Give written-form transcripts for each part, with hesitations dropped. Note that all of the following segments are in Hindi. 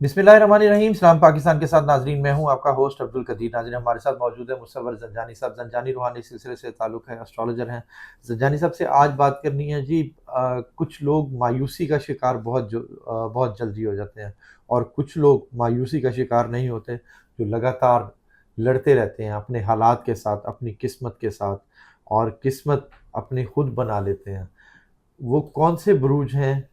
बिस्मिल्लाहिर्रहमानिर्रहीम। सलाम पाकिस्तान के साथ नाजरीन, मैं हूं आपका होस्ट अब्दुल कदीर। नाजरीन, हमारे साथ मौजूद है मुसव्वर ज़ंजानी साहब। ज़ंजानी रूहानी सिलसिले से ताल्लुक़ है, एस्ट्रोलॉजर हैं। ज़ंजानी साहब से आज बात करनी है जी। कुछ लोग मायूसी का शिकार बहुत जल्दी हो जाते हैं, और कुछ लोग मायूसी का शिकार नहीं होते, जो लगातार लड़ते रहते हैं अपने हालात के साथ, अपनी किस्मत के साथ, और किस्मत अपनी खुद बना लेते हैं। वो कौन से बुरूज हैं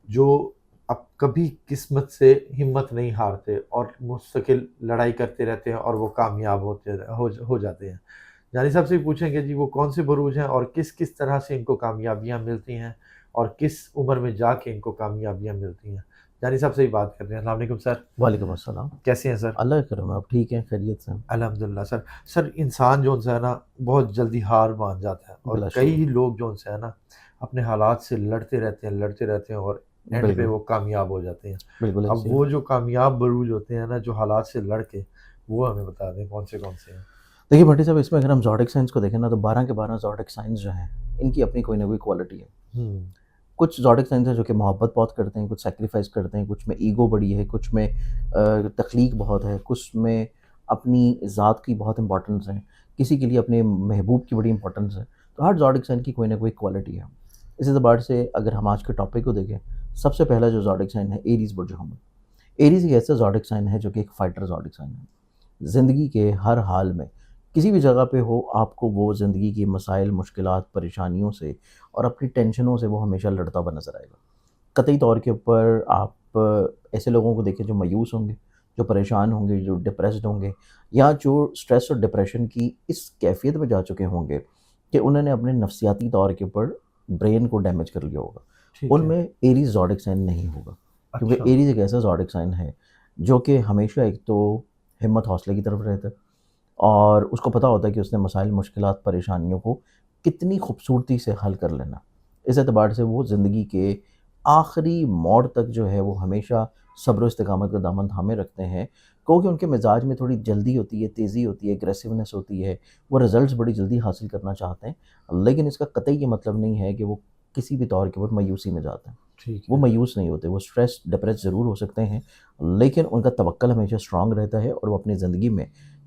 जो अब कभी किस्मत से हिम्मत नहीं हारते और मुस्तकिल लड़ाई करते रहते हैं, और वो कामयाब हो जाते हैं? जानी साहब से पूछेंगे जी, वो कौन से बुरूज हैं और किस किस तरह से इनको कामयाबियाँ मिलती हैं, और किस उम्र में जाके इनको कामयाबियाँ मिलती हैं? जानी साहब से ही बात कर रहे हैं। अस्सलाम वालेकुम सर। वालेकुम अस्सलाम। कैसे हैं सर? अल्लाह का करम है, आप ठीक हैं, खैरियत से हैं? अल्हम्दुलिल्लाह सर। सर, इंसान जो है ना, बहुत जल्दी हार मान जाता है, और बिलाशुबा। कई लोग जो है ना, अपने हालात से लड़ते रहते हैं, और एंड पे बिल्कुल, वो कामयाब हो जाते हैं। बिल्कुल अब एक्सीलेंट। वो जो कामयाब बरूज होते हैं ना, जो हालात से लड़ के, वो हमें बता दें कौन से हैं? देखिए भट्टी साहब, इसमें अगर हम ज़ोडिक साइंस को देखें ना, तो 12 के 12 ज़ोडिक साइंस जो हैं, इनकी अपनी कोई ना कोई क्वालिटी है। हुँ। कुछ ज़ोडिक साइंस हैं जो कि मोहब्बत बहुत करते हैं, कुछ सैक्रिफाइस करते हैं, कुछ में ईगो बड़ी है, कुछ में तख्लीक बहुत है, कुछ में अपनी ज़ात की बहुत इम्पोर्टेंस है, किसी के लिए अपने महबूब की बड़ी इम्पोर्टेंस है। तो हर ज़ोडिक साइन की कोई ना कोई क्वालिटी है। इस एतबार से अगर हम आज के टॉपिक को देखें, सबसे पहला जो ज़ोडिक साइन है, एरीज़ बुर्ज हमल। एरीज़ एक ऐसा ज़ोडिक साइन है जो कि एक फाइटर ज़ोडिक साइन है। ज़िंदगी के हर हाल में, किसी भी जगह पे हो, आपको वो ज़िंदगी की मसाइल, मुश्किलात, परेशानियों से और अपनी टेंशनों से वो हमेशा लड़ता हुआ नज़र आएगा। कतई तौर के ऊपर आप ऐसे लोगों को देखें जो मायूस होंगे, जो परेशान होंगे, जो डिप्रेस्ड होंगे, या जो स्ट्रेस और डिप्रेशन की इस कैफ़ियत में जा चुके होंगे कि उन्होंने अपने नफ़सियाती तौर के ऊपर ब्रेन को डैमेज कर लिया होगा। ठीक है। उनमें एरीज़ ज़ोडिक साइन नहीं होगा, क्योंकि अच्छा। एरीज़ एक ऐसा ज़ोडिक साइन है जो कि हमेशा एक तो हिम्मत हौसले की तरफ रहता है, और उसको पता होता है कि उसने मसाइल, मुश्किलात, परेशानियों को कितनी खूबसूरती से हल कर लेना। इस एतबार से वो ज़िंदगी के आखिरी मोड़ तक जो है वो हमेशा सब्र इस्तिकामत का दामन थामे रखते हैं, क्योंकि उनके मिजाज में थोड़ी जल्दी होती है, तेज़ी होती है, एग्रेसिवनेस होती है, वो रिज़ल्ट्स बड़ी जल्दी हासिल करना चाहते हैं। लेकिन इसका कतई ये मतलब नहीं है कि वो किसी भी तौर के ऊपर मायूसी में जाते हैं। ठीक वो है। मायूस नहीं होते, वो स्ट्रेस, डिप्रेस ज़रूर हो सकते हैं, लेकिन उनका तवक्कल हमेशा स्ट्रॉन्ग रहता है, और वो अपनी ज़िंदगी में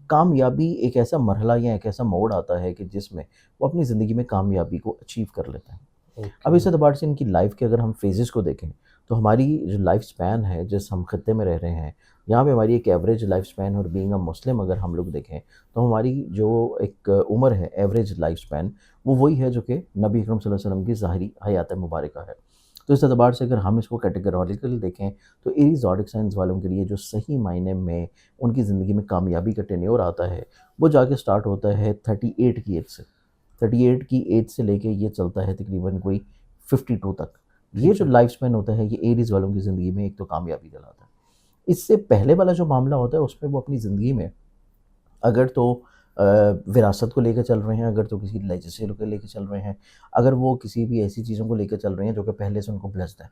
कामयाबी, एक ऐसा मरहला या एक ऐसा मोड़ आता है कि जिसमें वो अपनी ज़िंदगी में कामयाबी को अचीव कर लेते हैं। अब ओके। इस एतबार से इनकी लाइफ़ के अगर हम फ़ेज़ेस को देखें, तो हमारी जो लाइफ़ स्पैन है, जिस हम खित्ते में रह रहे हैं, यहाँ पे हमारी एक एवरेज लाइफ़ स्पैन, और बीइंग अ मुस्लिम अगर हम लोग देखें, तो हमारी जो एक उम्र है, एवरेज लाइफ़ स्पैन, वो वही है जो कि नबी अकरम सल्लल्लाहु अलैहि वसल्लम की ज़ाहिरी हयात मुबारका है। तो इस एतबार से अगर हम इसको कैटेगोरिकली देखें, तो एरीज़ ज़ोडिक साइन्स वालों के लिए जो सही मायने में उनकी ज़िंदगी में कामयाबी का टेन्योर आता है, वो जाके स्टार्ट होता है 38 की एज से। 38 की एज से लेके ये चलता है तकरीबन कोई 52 तक। ये ठीक जो है। लाइफ स्पैन होता है, ये एरीज़ वालों की ज़िंदगी में एक तो कामयाबी दिलाता है। इससे पहले वाला जो मामला होता है, उसमें वो अपनी ज़िंदगी में अगर तो विरासत को लेके चल रहे हैं, अगर तो किसी लेजिस्लेशन को लेके चल रहे हैं, अगर वो किसी भी ऐसी चीज़ों को लेके चल रहे हैं जो कि पहले से उनको ब्लेस्ड है,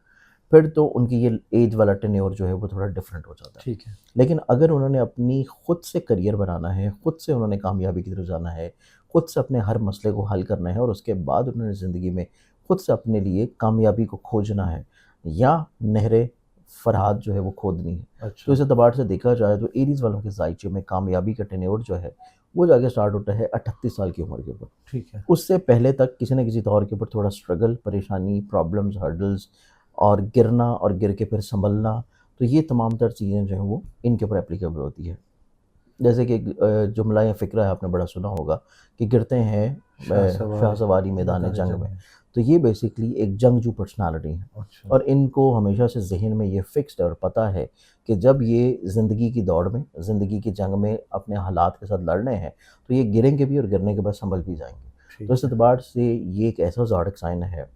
फिर तो उनकी ये एज वाला टेन्योर जो है वो थोड़ा डिफरेंट हो जाता है। ठीक है। लेकिन अगर उन्होंने अपनी खुद से करियर बनाना है, खुद से उन्होंने कामयाबी की तरफ जाना है, खुद से अपने हर मसले को हल करना है, और उसके बाद उन्होंने ज़िंदगी में खुद से अपने लिए कामयाबी को खोजना है, या नहरे फ़रहाद जो है वो खोदनी है। तो अच्छा। इस एतबार से देखा जाए तो एरीज़ वालों के ज़ायचे में कामयाबी का टेन्योर जो है, वो जाके स्टार्ट होता है 38 साल की उम्र के ऊपर। ठीक है। उससे पहले तक किसी न किसी तौर के ऊपर थोड़ा स्ट्रगल, परेशानी, प्रॉब्लम्स, हर्डल्स, और गिरना, और गिर के फिर सँभलना, तो ये तमाम तर चीज़ें जो हैं वो इनके ऊपर एप्लीकेबल होती है। जैसे कि एक जुमला या फ़िक्रा है, आपने बड़ा सुना होगा कि गिरते हैं शाहसवार शाहसवारी मैदान मैदान जंग जंग में। में। तो ये बेसिकली एक जंगजू पर्सनैलिटी है, अच्छा। और इनको हमेशा से ज़हन में ये फ़िक्स्ड है और पता है कि जब ये ज़िंदगी की दौड़ में, ज़िंदगी की जंग में अपने हालात के साथ लड़ रहे हैं, तो ये गिरेंगे भी और गिरने के बाद सँभल भी जाएँगे। तो ठीक इस है। एतबार से ये एक ऐसा ज़ोडिक साइन है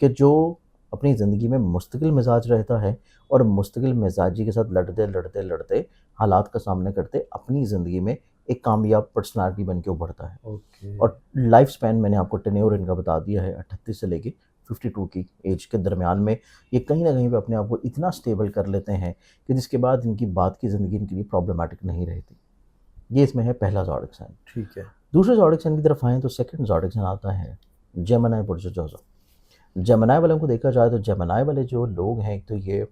कि जो अपनी ज़िंदगी में मुस्तकिल मिज़ाज रहता है, और मुस्तकिल मिज़ाजी के साथ लड़ते हालात का सामना करते अपनी ज़िंदगी में एक कामयाब पर्सनैलिटी बन के उभरता है। ओके। और लाइफ स्पैन मैंने आपको टेन्योर इनका बता दिया है, 38 से लेके 52 की एज के दरमियान में ये कहीं न कहीं पे अपने आप को इतना स्टेबल कर लेते हैं कि जिसके बाद इनकी बाद की ज़िंदगी इनके लिए प्रॉब्लमैटिक नहीं रहती। ये इसमें है पहला ज़ोडिक साइन। ठीक है। दूसरे ज़ोडिक साइन की तरफ आएँ तो सेकंड ज़ोडिक साइन आता है जेमिनी बुर्ज जोज़ो। जेमिनी वालों को देखा जाए तो जेमिनी वाले जो लोग हैं, एक तो ये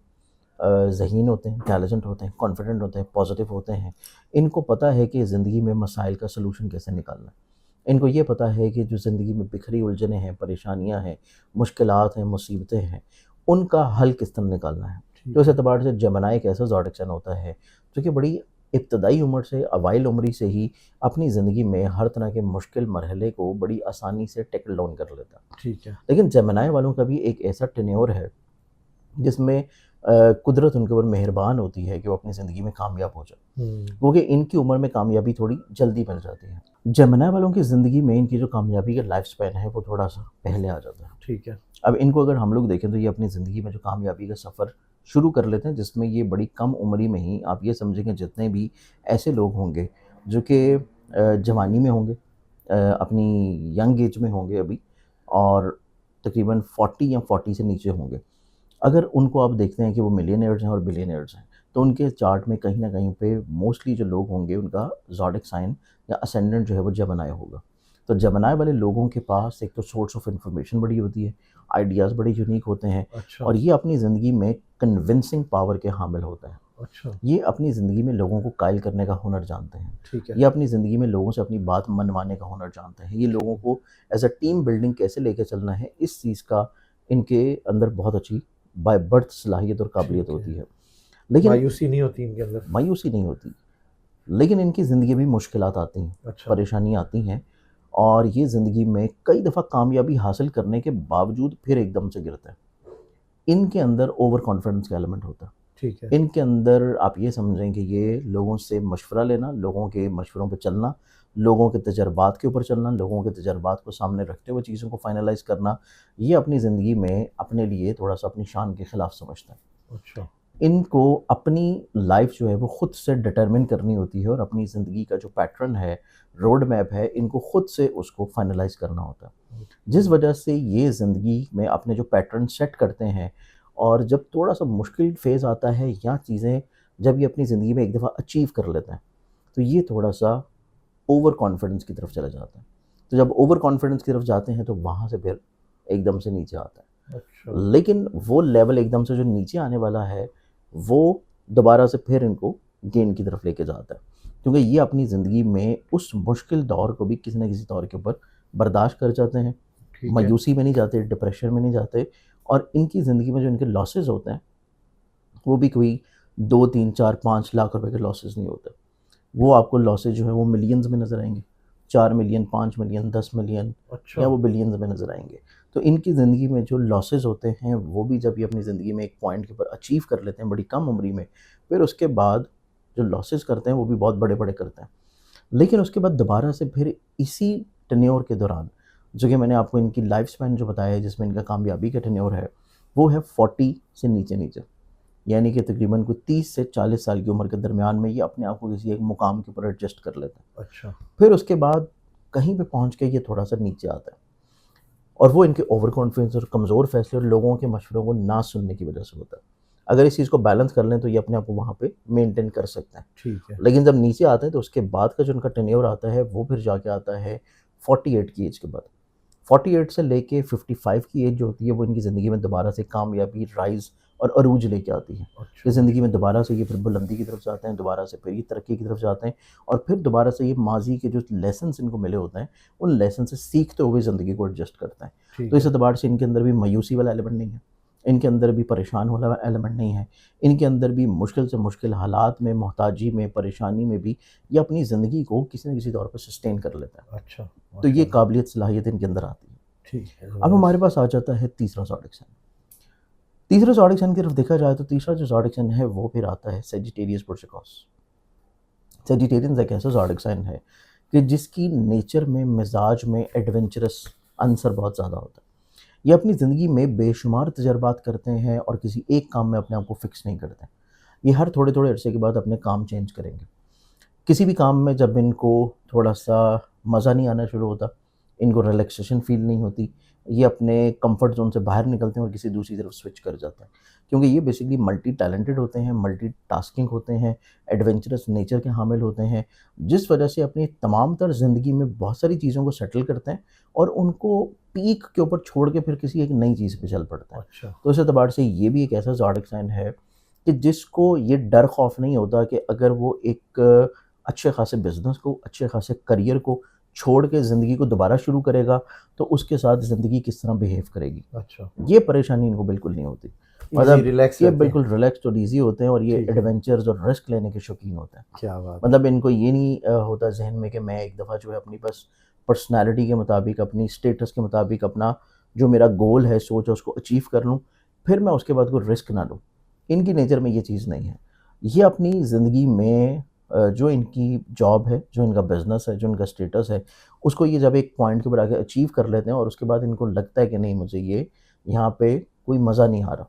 ज़हीन होते हैं, इंटेलिजेंट होते हैं, कॉन्फिडेंट होते हैं, पॉजिटिव होते हैं। इनको पता है कि ज़िंदगी में मसाइल का सलूशन कैसे निकालना है। इनको ये पता है कि जो ज़िंदगी में बिखरी उलझनें हैं, परेशानियाँ हैं, मुश्किलात हैं, मुसीबतें हैं, उनका हल किस तरह निकालना है। तो ठीक इस है। एतबार से जेमिनी एक ऐसा ज़ोडिएक साइन होता है जो कि बड़ी इब्तदाई उम्र से, अवाइल उम्री से ही अपनी ज़िंदगी में हर तरह के मुश्किल मरहले को बड़ी आसानी से टैकल डाउन कर लेता है। ठीक है। लेकिन जेमिनी वालों का भी एक ऐसा टेन्योर है जिसमें कुदरत उनके ऊपर मेहरबान होती है कि वो अपनी ज़िंदगी में कामयाब हो जाए, हुँ। क्योंकि इनकी उम्र में कामयाबी थोड़ी जल्दी मिल जाती है। जेमिनी वालों की ज़िंदगी में इनकी जो कामयाबी का लाइफ स्पैन है वो थोड़ा-सा पहले आ जाता है। ठीक है। अब इनको अगर हम लोग देखें तो ये अपनी ज़िंदगी में जो कामयाबी का सफ़र शुरू कर लेते हैं, जिसमें ये बड़ी कम उम्र में ही, आप ये समझेंगे जितने भी ऐसे लोग होंगे जो कि जवानी में होंगे, अपनी यंग एज में होंगे अभी, और तकरीबन 40 या 40 से नीचे होंगे। अगर उनको आप देखते हैं कि वो मिलियनेयर्स हैं और बिलियनेयर्स हैं, तो उनके चार्ट में कहीं न कहीं पे मोस्टली जो लोग होंगे उनका ज़ोडिएक साइन या असेंडेंट जो है वो जेमिनी होगा। तो जेमिनी वाले लोगों के पास एक तो सोर्स ऑफ इन्फॉर्मेशन बड़ी होती है, आइडियाज़ बड़े यूनिक होते हैं, अच्छा। और ये अपनी ज़िंदगी में कन्विंसिंग पावर के हामिल होते हैं। अच्छा। ये अपनी ज़िंदगी में लोगों को कायल करने का हुनर जानते हैं। ठीक है। ये अपनी ज़िंदगी में लोगों से अपनी बात मनवाने का हुनर जानते हैं। ये लोगों को एज़ अ टीम बिल्डिंग कैसे लेके चलना है, इस चीज़ का इनके अंदर बहुत अच्छी बाय बर्थ सलाहियत और काबिलियत ठीक होती है। है। लेकिन मायूसी नहीं होती इनके अंदर। मायूसी नहीं होती, लेकिन इनकी ज़िंदगी में मुश्किलात आती हैं, अच्छा। परेशानियाँ आती हैं, और ये ज़िंदगी में कई दफ़ा कामयाबी हासिल करने के बावजूद फिर एकदम से गिरते हैं। इनके अंदर ओवर कॉन्फिडेंस का एलिमेंट होता है। ठीक है। इनके अंदर आप ये समझें कि ये लोगों से मशवरा लेना, लोगों के मशवरों पे चलना, लोगों के तजर्बात के ऊपर चलना, लोगों के तजर्बात को सामने रखते हुए चीज़ों को फ़ाइनलाइज़ करना, ये अपनी ज़िंदगी में अपने लिए थोड़ा-सा अपनी शान के खिलाफ समझते हैं। अच्छा। इनको अपनी लाइफ़ जो है वो खुद से डिटरमिन करनी होती है, और अपनी ज़िंदगी का जो पैटर्न है, रोड मैप है, इनको खुद से उसको फ़ाइनलाइज़ करना होता है। जिस वजह से ये ज़िंदगी में अपने जो पैटर्न सेट करते हैं, और जब थोड़ा-सा मुश्किल फ़ेज़ आता है या चीज़ें जब ये अपनी ज़िंदगी में एक दफ़ा अचीव कर लेते हैं, तो ये थोड़ा-सा ओवर कॉन्फिडेंस की तरफ चले जाते हैं। तो जब ओवर कॉन्फिडेंस की तरफ जाते हैं तो वहाँ से फिर एकदम से नीचे आता है। अच्छा। लेकिन वो लेवल एकदम से जो नीचे आने वाला है, वो दोबारा से फिर इनको गेन की तरफ लेके जाता है। क्योंकि ये अपनी ज़िंदगी में उस मुश्किल दौर को भी किसी न किसी तौर के ऊपर बर्दाश्त कर जाते हैं, ठीक है। मायूसी में नहीं जाते, डिप्रेशन में नहीं जाते, और इनकी ज़िंदगी में जो इनके लॉसेस होते हैं, वो भी कोई 2, 3, 4, 5 लाख रुपए के लॉसेस नहीं होते। वो आपको लॉसेस जो है वो मिलियंस में नज़र आएँगे। 4 मिलियन, 5 मिलियन, 10 मिलियन, अच्छा। या वो बिलियंस में नज़र आएँगे। तो इनकी ज़िंदगी में जो लॉसेस होते हैं, वो भी जब ये अपनी ज़िंदगी में एक पॉइंट के ऊपर अचीव कर लेते हैं बड़ी कम उम्री में, फिर उसके बाद जो लॉसेस करते हैं वो भी बहुत बड़े-बड़े करते हैं। लेकिन उसके बाद दोबारा से फिर इसी टेन्योर के दौरान, जो कि मैंने आपको इनकी लाइफ स्पैन जो बताया है जिसमें इनका कामयाबी का टेन्योर है, वो है 40 से नीचे-नीचे। यानी कि तकरीबन कोई 30 से 40 साल की उम्र के दरमियान में ये अपने आप को किसी एक मुकाम के ऊपर एडजस्ट कर लेता है। अच्छा। फिर उसके बाद कहीं पे पहुँच के ये थोड़ा-सा नीचे आता है, और वो इनके ओवर कॉन्फिडेंस और कमज़ोर फैसले और लोगों के मशवरों को ना सुनने की वजह से होता है। अगर इस चीज़ को बैलेंस कर लें तो ये अपने आप को वहाँ पे मेंटेन कर सकते हैं। ठीक है। लेकिन जब नीचे आते हैं तो उसके बाद का जो उनका टेन्योर आता है वो फिर जाके आता है 48 की एज के बाद। 48 से लेके 55 की एज जो होती है वो इनकी ज़िंदगी में दोबारा से कामयाबी, राइज़ और अरूज लेके आती है। कि अच्छा। ज़िंदगी में दोबारा से ये फिर बुलंदी की तरफ जाते हैं, दोबारा से फिर ये तरक्की की तरफ जाते हैं, और फिर दोबारा से ये माज़ी के जो लेसन्स इनको मिले होते हैं, उन लेसन से सीखते हुए ज़िंदगी को एडजस्ट करते हैं। तो ठीक इस है। एतबार से इनके अंदर भी मायूसी वाला एलिमेंट नहीं है, इनके अंदर भी परेशान वाला एलिमेंट नहीं है, इनके अंदर भी मुश्किल से मुश्किल हालात में, मोहताजी में, परेशानी में भी ये अपनी ज़िंदगी को किसी न किसी तौर पे सस्टेन कर लेता है। अच्छा। तो ये माशाल्लाह। काबिलियत, सलाहियत इनके अंदर आती है। ठीक है, अब हमारे ज़बरदस्त। पास आ जाता है तीसरा ज़ोडिएक साइन। तीसरे ज़ोडिएक साइन की तरफ देखा जाए तो तीसरा जो ज़ोडिएक साइन है वो फिर आता है सैजिटेरियस पुरुषिकॉस। सैजिटेरियंस एक ऐसा ज़ोडिएक साइन है कि जिसकी नेचर में, मिजाज में एडवेंचरस अंसर बहुत ज़्यादा होता है। ये अपनी ज़िंदगी में बेशुमार तजर्बात करते हैं और किसी एक काम में अपने आप को फ़िक्स नहीं करते। ये हर थोड़े-थोड़े अरसे के बाद अपने काम चेंज करेंगे। किसी भी काम में जब इनको थोड़ा-सा मज़ा नहीं आना शुरू होता, इनको रिलैक्सेशन फ़ील नहीं होती, ये अपने कम्फ़र्ट ज़ोन से बाहर निकलते हैं और किसी दूसरी तरफ स्विच कर जाते हैं। क्योंकि ये बेसिकली मल्टी टैलेंटेड होते हैं, मल्टीटास्किंग होते हैं, एडवेंचरस नेचर के हामिल होते हैं, जिस वजह से अपनी तमाम तर ज़िंदगी में बहुत सारी चीज़ों को सेटल करते हैं और उनको पीक के ऊपर छोड़ के फिर किसी एक नई चीज़ पे चल पड़ते हैं। अच्छा। तो इस एतबार से ये भी एक ऐसा ज़ोडिएक साइन है कि जिसको ये डर खौफ नहीं होता कि अगर वो एक अच्छे खासे बिज़नेस को, अच्छे खासे करियर को छोड़ के ज़िंदगी को दोबारा शुरू करेगा, तो उसके साथ ज़िंदगी किस तरह बिहेव करेगी। अच्छा, ये परेशानी इनको बिल्कुल नहीं होती। ईज़ी मतलब रिलैक्स ये रहते हैं। बिल्कुल रिलैक्स्ड और ईज़ी होते हैं और ये ठीक है, एडवेंचर्स और रिस्क लेने के शौकीन होते हैं। क्या बात है। मतलब इनको ये नहीं होता ज़हन में कि मैं एक दफ़ा जो है अपनी बस पर्सनैलिटी के मुताबिक, अपनी स्टेटस के मुताबिक अपना जो मेरा गोल है, सोच है, उसको अचीव कर लूँ, फिर मैं उसके बाद कोई रिस्क ना लूँ। इनकी नेचर में ये चीज़ नहीं है। ये अपनी ज़िंदगी में जो इनकी जॉब है, जो इनका बिज़नेस है, जो इनका स्टेटस है, उसको ये जब एक पॉइंट के ऊपर आके अचीव कर लेते हैं और उसके बाद इनको लगता है कि नहीं मुझे ये यहाँ पे कोई मज़ा नहीं आ रहा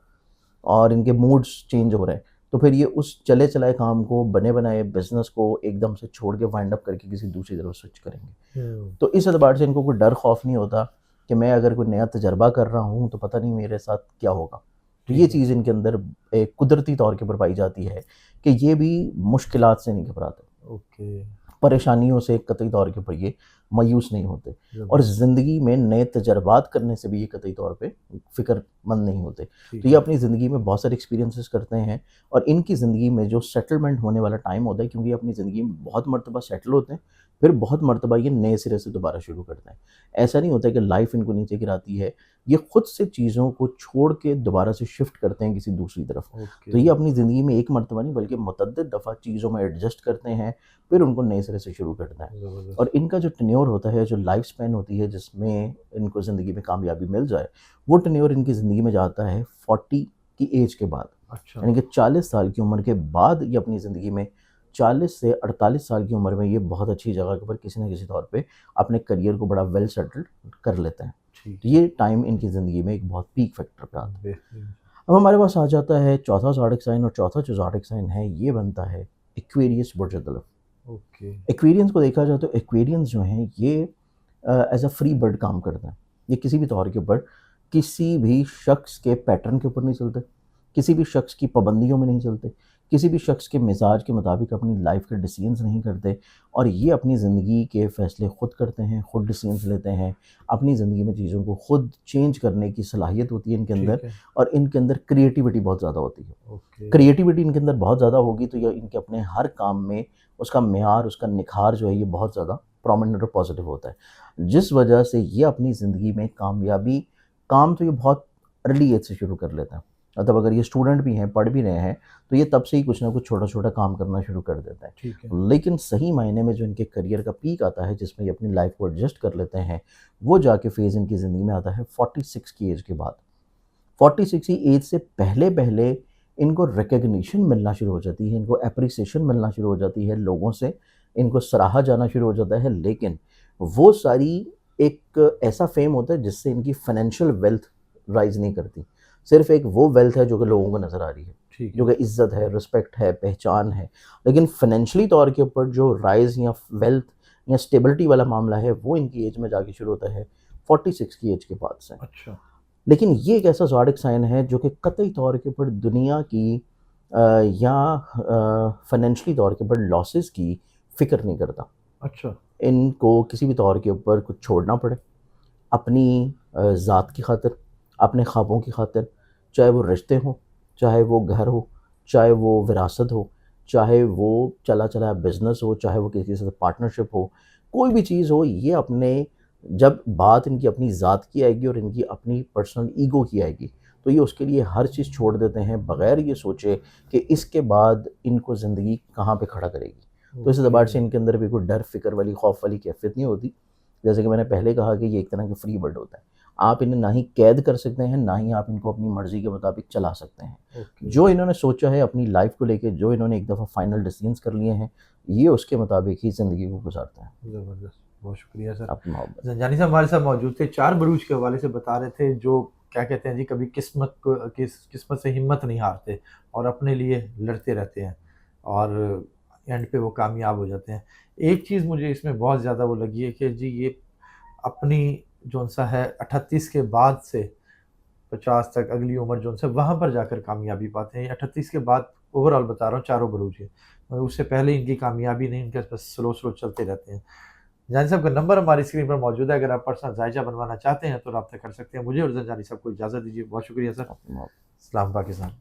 और इनके मूड्स चेंज हो रहे हैं, तो फिर ये उस चले चलाए काम को, बने बनाए बिज़नेस को एकदम से छोड़ के वाइंड अप करके किसी दूसरी तरफ स्विच करेंगे। हुँ, तो इस एतबार से इनको कोई डर खौफ नहीं होता कि मैं अगर कोई नया तजर्बा कर रहा हूँ तो पता नहीं मेरे साथ क्या होगा। तो ये ठीक है, चीज़ इनके अंदर एक कुदरती तौर के ऊपर पाई जाती है कि ये भी मुश्किलात से नहीं घबराते। ओके, परेशानियों से कतई तौर के ऊपर ये मायूस नहीं होते और ज़बरदस्त, ज़िंदगी में नए तजर्बात करने से भी ये कतई तौर पे फ़िक्रमंद नहीं होते। तो ठीक ये है, अपनी ज़िंदगी में बहुत सारे एक्सपीरियंसेस करते हैं और इनकी ज़िंदगी में जो सेटलमेंट होने वाला टाइम होता है क्योंकि ये अपनी ज़िंदगी में बहुत मर्तबा सेटल होते हैं, फिर बहुत मर्तबा ये नए सिरे से दोबारा शुरू करते हैं। ऐसा नहीं होता है कि लाइफ़ इनको नीचे गिराती है, ये खुद से चीज़ों को छोड़ के दोबारा से शिफ्ट करते हैं किसी दूसरी तरफ। ओके, तो ये अपनी ज़िंदगी में एक मर्तबा नहीं बल्कि मुतअद्दिद दफ़ा चीज़ों में एडजस्ट करते हैं, फिर उनको नए सिरे से शुरू करना है। ज़बरदस्त, और इनका जो टेन्योर होता है, जो लाइफ स्पैन होती है जिसमें इनको ज़िंदगी में कामयाबी मिल जाए, वो टेन्योर इनकी ज़िंदगी में जाता है 40 की एज के बाद। अच्छा, यानी कि 40 साल की उम्र के बाद ये अपनी ज़िंदगी में 40 से 48 साल की उम्र में ये बहुत अच्छी जगह के ऊपर किसी न किसी तौर पे अपने करियर को बड़ा वेल सेटल्ड कर लेते हैं। ठीक तो है, ये टाइम इनकी ज़िंदगी में एक बहुत पीक फैक्टर पे आता है। बेहतरीन, अब हमारे पास आ जाता है चौथा ज़ोडिएक साइन और चौथा जो ज़ोडिएक साइन है, ये बनता है एक्वेरियस बुर्ज तलफ़। ओके, एक्वेरियंस को देखा जाए तो एक्वेरियंस जो हैं ये एज़ अ फ्री बर्ड काम करते हैं। ये किसी भी तौर के ऊपर किसी भी शख्स के पैटर्न के ऊपर नहीं चलते, किसी भी शख्स की पाबंदियों में नहीं चलते, किसी भी शख्स के मिज़ाज के मुताबिक अपनी लाइफ़ के डिसीज़न्स नहीं करते और ये अपनी ज़िंदगी के फ़ैसले खुद करते हैं, खुद डिसीज़न्स लेते हैं। अपनी ज़िंदगी में चीज़ों को खुद चेंज करने की सलाहियत होती है इनके अंदर ठीक है, और इनके अंदर क्रिएटिविटी बहुत ज़्यादा होती है। ओके, क्रिएटिविटी इनके अंदर बहुत ज़्यादा होगी तो ये इनके अपने हर काम में उसका मेयार, उसका निखार जो है ये बहुत ज़्यादा प्रोमिनेंट और पॉजिटिव होता है। जिस वजह से ये अपनी ज़िंदगी में कामयाबी काम तो ये बहुत अर्ली एज से शुरू कर लेते हैं। मतलब अगर ये स्टूडेंट भी हैं, पढ़ भी रहे हैं, तो ये तब से ही कुछ ना कुछ छोटा-छोटा काम करना शुरू कर देते ठीक है, हैं। लेकिन सही मायने में जो इनके करियर का पीक आता है जिसमें ये अपनी लाइफ़ को एडजस्ट कर लेते हैं, वो जाके फ़ेज़ इनकी ज़िंदगी में आता है 46 की एज के बाद। 46 की एज से पहले-पहले इनको रिकॉग्निशन मिलना शुरू हो जाती है, इनको एप्रिसिएशन मिलना शुरू हो जाती है लोगों से, इनको सराहा जाना शुरू हो जाता है। लेकिन वो सारी एक ऐसा फ़ेम होता है जिससे इनकी फाइनेंशियल वेल्थ राइज़ नहीं करती। सिर्फ़ एक वो वेल्थ है जो कि लोगों को नज़र आ रही है, ठीक जो है, कि इज़्ज़त है, रिस्पेक्ट है, पहचान है। लेकिन फाइनेंशियली तौर के ऊपर जो राइज़ या वेल्थ या स्टेबिलिटी वाला मामला है, वो इनकी एज में जाके शुरू होता है 46 की एज के बाद से। अच्छा, लेकिन ये एक ऐसा ज़ोडिएक साइन है जो कि कतई तौर के ऊपर दुनिया की या फाइनेंशियली तौर के ऊपर लॉसेस की फ़िक्र नहीं करता। अच्छा, इनको किसी भी तौर के ऊपर कुछ छोड़ना पड़े, अपनी ज़ात की खातिर, अपने ख्वाबों की खातिर, चाहे वो रिश्ते हों, चाहे वो घर हो, चाहे वो विरासत हो, चाहे वो चला-चला बिज़नेस हो, चाहे वो किसी के साथ पार्टनरशिप हो, कोई भी चीज़ हो, ये अपने जब बात इनकी अपनी ज़ात की आएगी और इनकी अपनी पर्सनल ईगो की आएगी, तो ये उसके लिए हर चीज़ छोड़ देते हैं, बगैर ये सोचे कि इसके बाद इनको ज़िंदगी कहाँ पे खड़ा करेगी। तो इस ओके, एतबार से इनके अंदर भी कोई डर, फ़िक्र वाली, खौफ वाली कैफ़ियत नहीं होती। जैसे कि मैंने पहले कहा कि ये एक तरह का फ्री बर्ड होता है। आप इन्हें ना ही कैद कर सकते हैं, ना ही आप इनको अपनी मर्ज़ी के मुताबिक चला सकते हैं। ओके, जो इन्होंने सोचा है अपनी लाइफ़ को लेके, जो इन्होंने एक दफ़ा फाइनल डिसीज़न्स कर लिए हैं, ये उसके मुताबिक ही ज़िंदगी को गुज़ारते हैं। ज़बरदस्त, बहुत शुक्रिया सर। अपनी मोहब्बत। ज़ंजानी साहब हमारे साथ मौजूद थे, 4 बरूज के हवाले से बता रहे थे जो क्या कहते हैं जी, कभी किस्मत से हिम्मत नहीं हारते और अपने लिए लड़ते रहते हैं और एंड पे वो कामयाब हो जाते हैं। एक चीज़ मुझे इसमें बहुत ज़्यादा वो लगी है कि जी ये अपनी जौन-सा है 38 के बाद से 50 तक अगली उम्र जौन-सा वहाँ पर जाकर कामयाबी पाते हैं। 38 के बाद ओवरऑल बता रहा हूँ चारों बरूज के। उससे पहले इनकी कामयाबी नहीं, इनके बस स्लो चलते रहते हैं। जानी साहब का नंबर हमारी स्क्रीन पर मौजूद है, अगर आप पर्सनल जायज़ा बनवाना चाहते हैं तो राब्ता कर सकते हैं। मुझे और ज़ंजानी साहब को इजाज़त दीजिए। बहुत शुक्रिया सर। अपनी मोहब्बत। सलाम पाकिस्तान।